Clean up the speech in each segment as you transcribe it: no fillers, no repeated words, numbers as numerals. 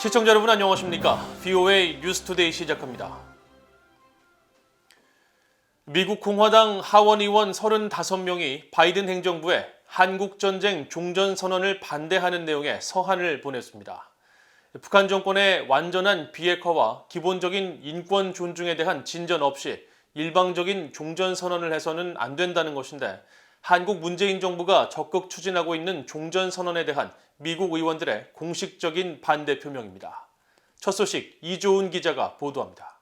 시청자 여러분 안녕하십니까? VOA 뉴스투데이 시작합니다. 미국 공화당 하원 의원 35명이 바이든 행정부에 한국전쟁 종전선언을 반대하는 내용의 서한을 보냈습니다. 북한 정권의 완전한 비핵화와 기본적인 인권 존중에 대한 진전 없이 일방적인 종전선언을 해서는 안 된다는 것인데, 한국 문재인 정부가 적극 추진하고 있는 종전선언에 대한 미국 의원들의 공식적인 반대 표명입니다. 첫 소식 이조은 기자가 보도합니다.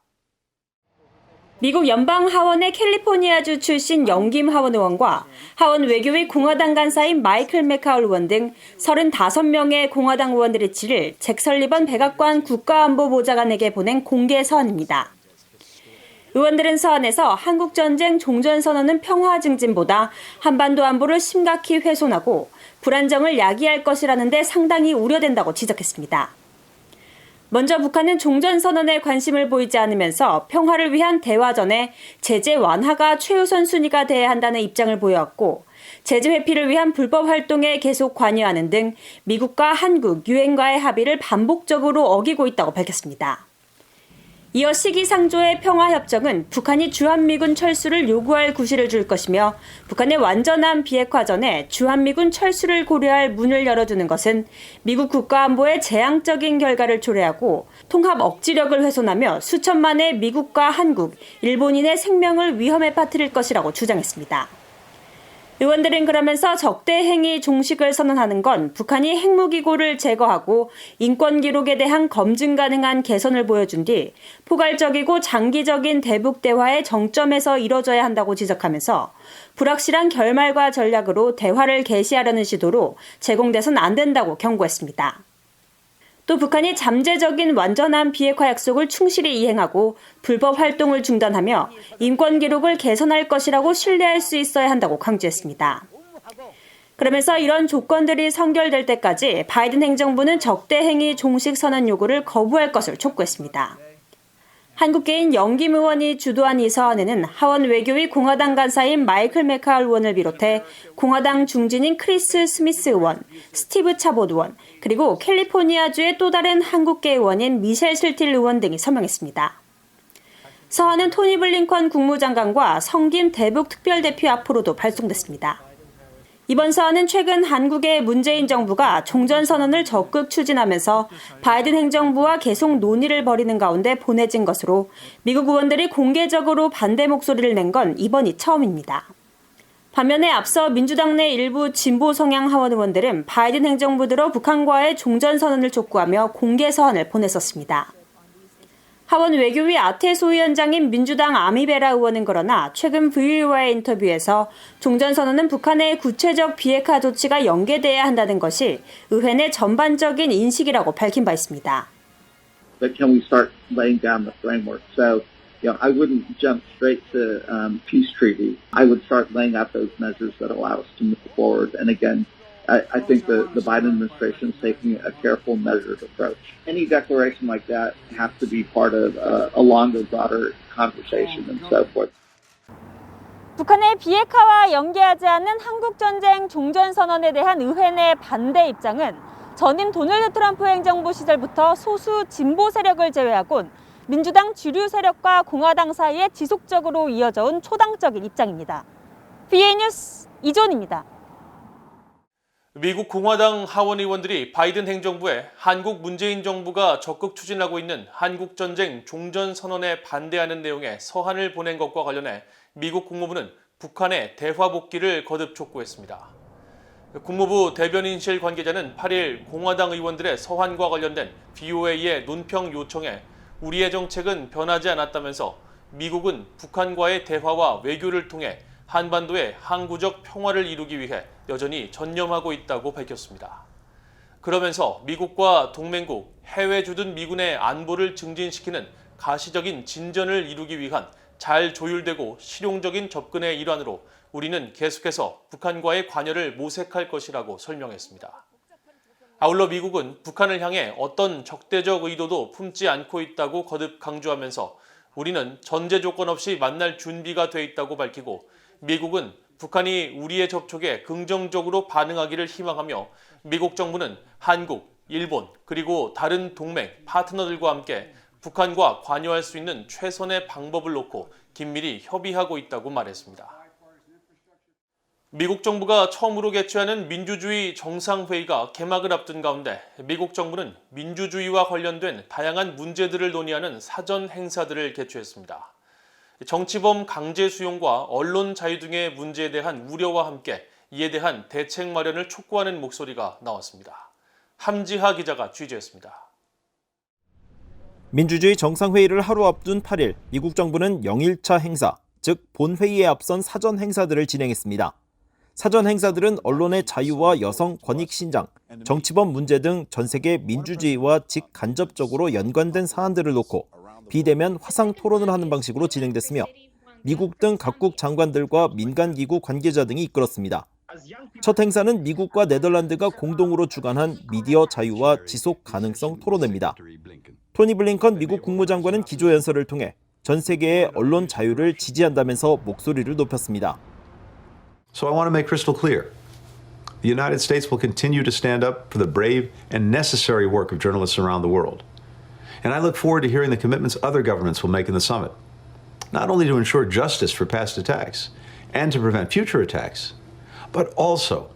미국 연방하원의 캘리포니아주 출신 영김 하원 의원과 하원 외교위 공화당 간사인 마이클 맥카울 의원 등 35명의 공화당 의원들의 질을 잭 설리번 백악관 국가안보보좌관에게 보낸 공개 서한입니다. 의원들은 서한에서 한국전쟁 종전선언은 평화 증진보다 한반도 안보를 심각히 훼손하고 불안정을 야기할 것이라는 데 상당히 우려된다고 지적했습니다. 먼저 북한은 종전선언에 관심을 보이지 않으면서 평화를 위한 대화 전에 제재 완화가 최우선 순위가 돼야 한다는 입장을 보여왔고, 제재 회피를 위한 불법 활동에 계속 관여하는 등 미국과 한국, 유엔과의 합의를 반복적으로 어기고 있다고 밝혔습니다. 이어 시기상조의 평화협정은 북한이 주한미군 철수를 요구할 구실을 줄 것이며, 북한의 완전한 비핵화 전에 주한미군 철수를 고려할 문을 열어주는 것은 미국 국가안보의 재앙적인 결과를 초래하고 통합 억지력을 훼손하며 수천만의 미국과 한국, 일본인의 생명을 위험에 빠뜨릴 것이라고 주장했습니다. 의원들은 그러면서 적대행위 종식을 선언하는 건 북한이 핵무기고를 제거하고 인권 기록에 대한 검증 가능한 개선을 보여준 뒤 포괄적이고 장기적인 대북 대화의 정점에서 이뤄져야 한다고 지적하면서 불확실한 결말과 전략으로 대화를 개시하려는 시도로 제공돼선 안 된다고 경고했습니다. 또 북한이 잠재적인 완전한 비핵화 약속을 충실히 이행하고 불법 활동을 중단하며 인권 기록을 개선할 것이라고 신뢰할 수 있어야 한다고 강조했습니다. 그러면서 이런 조건들이 선결될 때까지 바이든 행정부는 적대행위 종식 선언 요구를 거부할 것을 촉구했습니다. 한국계인 영김 의원이 주도한 이 서한에는 하원 외교위 공화당 간사인 마이클 맥카울 의원을 비롯해 공화당 중진인 크리스 스미스 의원, 스티브 차봇 의원, 그리고 캘리포니아주의 또 다른 한국계 의원인 미셸 실틸 의원 등이 서명했습니다. 서한은 토니 블링컨 국무장관과 성김 대북 특별대표 앞으로도 발송됐습니다. 이번 서한은 최근 한국의 문재인 정부가 종전선언을 적극 추진하면서 바이든 행정부와 계속 논의를 벌이는 가운데 보내진 것으로, 미국 의원들이 공개적으로 반대 목소리를 낸 건 이번이 처음입니다. 반면에 앞서 민주당 내 일부 진보 성향 하원 의원들은 바이든 행정부 들어 북한과의 종전선언을 촉구하며 공개 서한을 보냈었습니다. 하원 외교위 아태 소위원장인 민주당 아미베라 의원은 그러나 최근 VOA와의 인터뷰에서 종전선언은 북한의 구체적 비핵화 조치가 연계돼야 한다는 것이 의회 내 전반적인 인식이라고 밝힌 바 있습니다. But can we start laying down the framework? So, I wouldn't jump straight to peace treaty. I would start laying out those measures that allow us to move forward. And again, I think the Biden administration is taking a careful, measured approach. Any declaration like that has to be part of a longer, broader conversation and so forth. 북한의 비핵화와 연계하지 않은 한국전쟁 종전선언에 대한 의회 내 반대 입장은 전임 도널드 트럼프 행정부 시절부터 소수 진보 세력을 제외하곤 민주당 주류 세력과 공화당 사이에 지속적으로 이어져 온 초당적인 입장입니다. VOA 뉴스 이조은입니다. 미국 공화당 하원 의원들이 바이든 행정부에 한국 문재인 정부가 적극 추진하고 있는 한국전쟁 종전선언에 반대하는 내용의 서한을 보낸 것과 관련해 미국 국무부는 북한의 대화 복귀를 거듭 촉구했습니다. 국무부 대변인실 관계자는 8일 공화당 의원들의 서한과 관련된 VOA의 논평 요청에 우리의 정책은 변하지 않았다면서 미국은 북한과의 대화와 외교를 통해 한반도의 항구적 평화를 이루기 위해 여전히 전념하고 있다고 밝혔습니다. 그러면서 미국과 동맹국, 해외 주둔 미군의 안보를 증진시키는 가시적인 진전을 이루기 위한 잘 조율되고 실용적인 접근의 일환으로 우리는 계속해서 북한과의 관여를 모색할 것이라고 설명했습니다. 아울러 미국은 북한을 향해 어떤 적대적 의도도 품지 않고 있다고 거듭 강조하면서 우리는 전제 조건 없이 만날 준비가 돼 있다고 밝히고, 미국은 북한이 우리의 접촉에 긍정적으로 반응하기를 희망하며 미국 정부는 한국, 일본, 그리고 다른 동맹, 파트너들과 함께 북한과 관여할 수 있는 최선의 방법을 놓고 긴밀히 협의하고 있다고 말했습니다. 미국 정부가 처음으로 개최하는 민주주의 정상회의가 개막을 앞둔 가운데 미국 정부는 민주주의와 관련된 다양한 문제들을 논의하는 사전 행사들을 개최했습니다. 정치범 강제 수용과 언론 자유 등의 문제에 대한 우려와 함께 이에 대한 대책 마련을 촉구하는 목소리가 나왔습니다. 함지하 기자가 취재했습니다. 민주주의 정상회의를 하루 앞둔 8일, 미국 정부는 0일차 행사, 즉 본회의에 앞선 사전 행사들을 진행했습니다. 사전 행사들은 언론의 자유와 여성 권익 신장, 정치범 문제 등 전 세계 민주주의와 직간접적으로 연관된 사안들을 놓고 비대면 화상 토론을 하는 방식으로 진행됐으며 미국 등 각국 장관들과 민간기구 관계자 등이 이끌었습니다. 첫 행사는 미국과 네덜란드가 공동으로 주관한 미디어 자유와 지속 가능성 토론회입니다. 토니 블링컨 미국 국무장관은 기조연설을 통해 전 세계의 언론 자유를 지지한다면서 목소리를 높였습니다. So I want to make crystal clear. The United States will continue to stand up for the brave and necessary work of journalists around the world. And I look forward to hearing the commitments other governments will make in the summit, not only to ensure justice for past attacks and to prevent future attacks, but also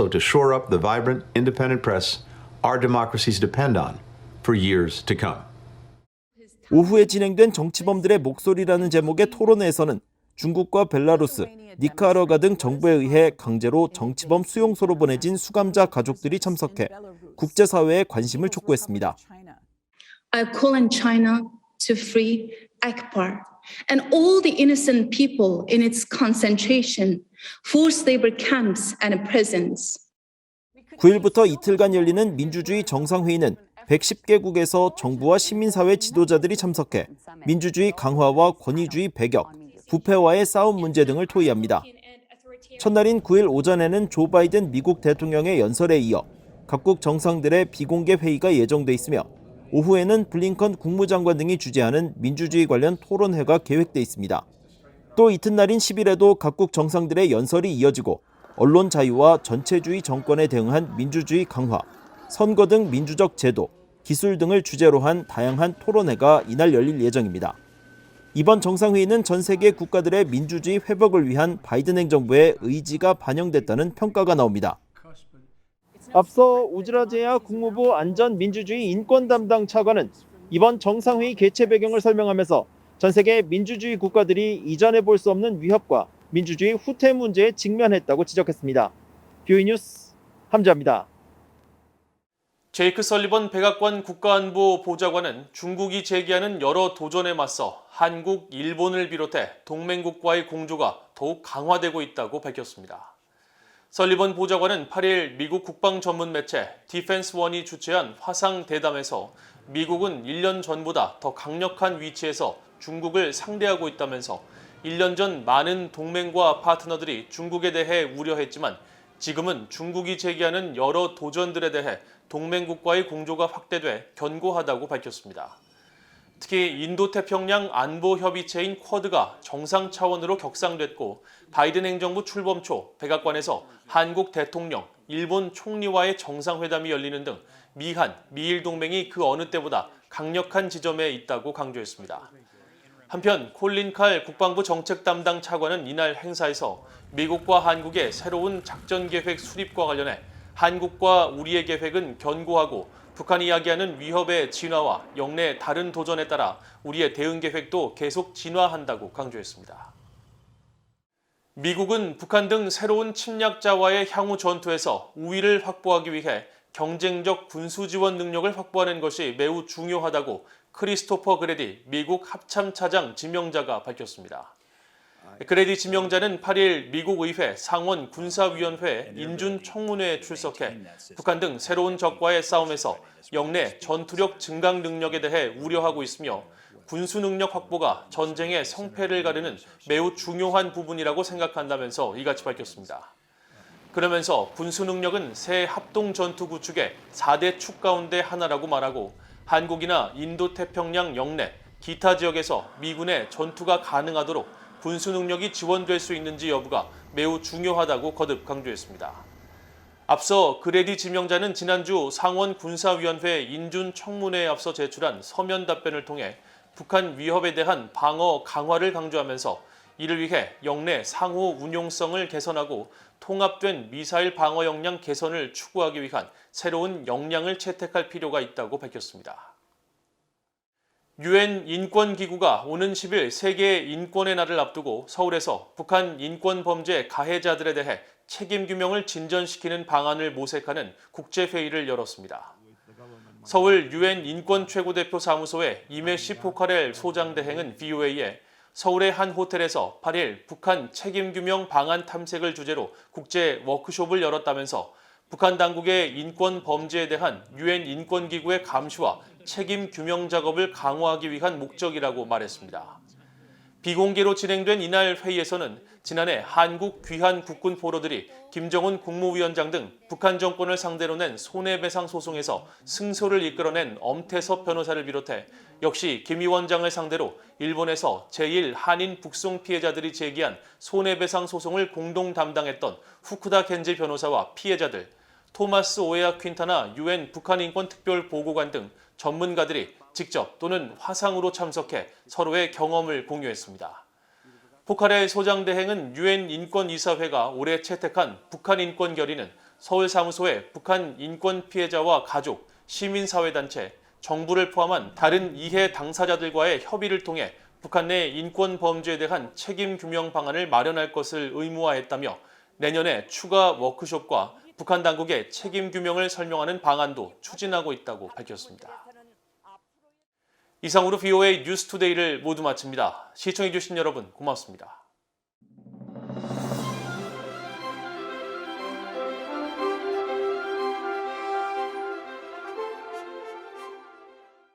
to shore up the vibrant, independent press our democracies depend on for years to come. 오후에 진행된 정치범들의 목소리라는 제목의 토론회에서는 중국과 벨라루스, 니카라과 등 정부에 의해 강제로 정치범 수용소로 보내진 수감자 가족들이 참석해 국제사회의 관심을 촉구했습니다. I call on China to free Akbar and all the innocent people in its concentration, forced labor camps and prisons. 9일부터 이틀간 열리는 민주주의 정상회의는 110개국에서 정부와 시민사회 지도자들이 참석해 민주주의 강화와 권위주의 배격, 부패와의 싸움 문제 등을 토의합니다. 첫날인 9일 오전에는 조 바이든 미국 대통령의 연설에 이어 각국 정상들의 비공개 회의가 예정돼 있으며 오후에는 블링컨 국무장관 등이 주재하는 민주주의 관련 토론회가 계획돼 있습니다. 또 이튿날인 10일에도 각국 정상들의 연설이 이어지고 언론 자유와 전체주의 정권에 대응한 민주주의 강화, 선거 등 민주적 제도, 기술 등을 주제로 한 다양한 토론회가 이날 열릴 예정입니다. 이번 정상회의는 전 세계 국가들의 민주주의 회복을 위한 바이든 행정부의 의지가 반영됐다는 평가가 나옵니다. 앞서 우즈라제야 국무부 안전민주주의 인권 담당 차관은 이번 정상회의 개최 배경을 설명하면서 전 세계 민주주의 국가들이 이전에 볼 수 없는 위협과 민주주의 후퇴 문제에 직면했다고 지적했습니다. 뷰이 뉴스 함지아입니다. 제이크 설리번 백악관 국가안보 보좌관은 중국이 제기하는 여러 도전에 맞서 한국, 일본을 비롯해 동맹국과의 공조가 더욱 강화되고 있다고 밝혔습니다. 설리번 보좌관은 8일 미국 국방 전문 매체 디펜스1이 주최한 화상 대담에서 미국은 1년 전보다 더 강력한 위치에서 중국을 상대하고 있다면서 1년 전 많은 동맹과 파트너들이 중국에 대해 우려했지만 지금은 중국이 제기하는 여러 도전들에 대해 동맹국과의 공조가 확대돼 견고하다고 밝혔습니다. 특히 인도태평양 안보협의체인 쿼드가 정상 차원으로 격상됐고 바이든 행정부 출범 초 백악관에서 한국 대통령, 일본 총리와의 정상회담이 열리는 등 미한, 미일 동맹이 그 어느 때보다 강력한 지점에 있다고 강조했습니다. 한편 콜린 칼 국방부 정책 담당 차관은 이날 행사에서 미국과 한국의 새로운 작전계획 수립과 관련해 한국과 우리의 계획은 견고하고 북한이 이야기하는 위협의 진화와 영내 다른 도전에 따라 우리의 대응 계획도 계속 진화한다고 강조했습니다. 미국은 북한 등 새로운 침략자와의 향후 전투에서 우위를 확보하기 위해 경쟁적 군수 지원 능력을 확보하는 것이 매우 중요하다고 크리스토퍼 그레디 미국 합참차장 지명자가 밝혔습니다. 그레디 지명자는 8일 미국 의회 상원 군사위원회 인준 청문회에 출석해 북한 등 새로운 적과의 싸움에서 영내 전투력 증강 능력에 대해 우려하고 있으며 군수 능력 확보가 전쟁의 성패를 가르는 매우 중요한 부분이라고 생각한다면서 이같이 밝혔습니다. 그러면서 군수 능력은 새 합동 전투 구축의 4대 축 가운데 하나라고 말하고 한국이나 인도태평양 영내 기타 지역에서 미군의 전투가 가능하도록 군수 능력이 지원될 수 있는지 여부가 매우 중요하다고 거듭 강조했습니다. 앞서 그레디 지명자는 지난주 상원 군사위원회 인준 청문회에 앞서 제출한 서면 답변을 통해 북한 위협에 대한 방어 강화를 강조하면서 이를 위해 영내 상호 운용성을 개선하고 통합된 미사일 방어 역량 개선을 추구하기 위한 새로운 역량을 채택할 필요가 있다고 밝혔습니다. 유엔 인권기구가 오는 10일 세계 인권의 날을 앞두고 서울에서 북한 인권 범죄 가해자들에 대해 책임 규명을 진전시키는 방안을 모색하는 국제회의를 열었습니다. 서울 유엔 인권 최고대표 사무소의 이메시 포카렐 소장대행은 VOA에 서울의 한 호텔에서 8일 북한 책임 규명 방안 탐색을 주제로 국제 워크숍을 열었다면서 북한 당국의 인권 범죄에 대한 유엔 인권기구의 감시와 책임 규명 작업을 강화하기 위한 목적이라고 말했습니다. 비공개로 진행된 이날 회의에서는 지난해 한국 귀한 국군 포로들이 김정은 국무위원장 등 북한 정권을 상대로 낸 손해배상 소송에서 승소를 이끌어낸 엄태섭 변호사를 비롯해 역시 김 위원장을 상대로 일본에서 제1 한인 북송 피해자들이 제기한 손해배상 소송을 공동 담당했던 후쿠다 겐지 변호사와 피해자들, 토마스 오에아 퀸타나 유엔 북한 인권 특별 보고관 등 전문가들이 직접 또는 화상으로 참석해 서로의 경험을 공유했습니다. 포카렐 소장대행은 유엔 인권이사회가 올해 채택한 북한 인권 결의는 서울 사무소의 북한 인권 피해자와 가족, 시민사회단체, 정부를 포함한 다른 이해 당사자들과의 협의를 통해 북한 내 인권 범죄에 대한 책임 규명 방안을 마련할 것을 의무화했다며 내년에 추가 워크숍과 북한 당국의 책임 규명을 설명하는 방안도 추진하고 있다고 밝혔습니다. 이상으로 VOA 뉴스투데이를 모두 마칩니다. 시청해주신 여러분 고맙습니다.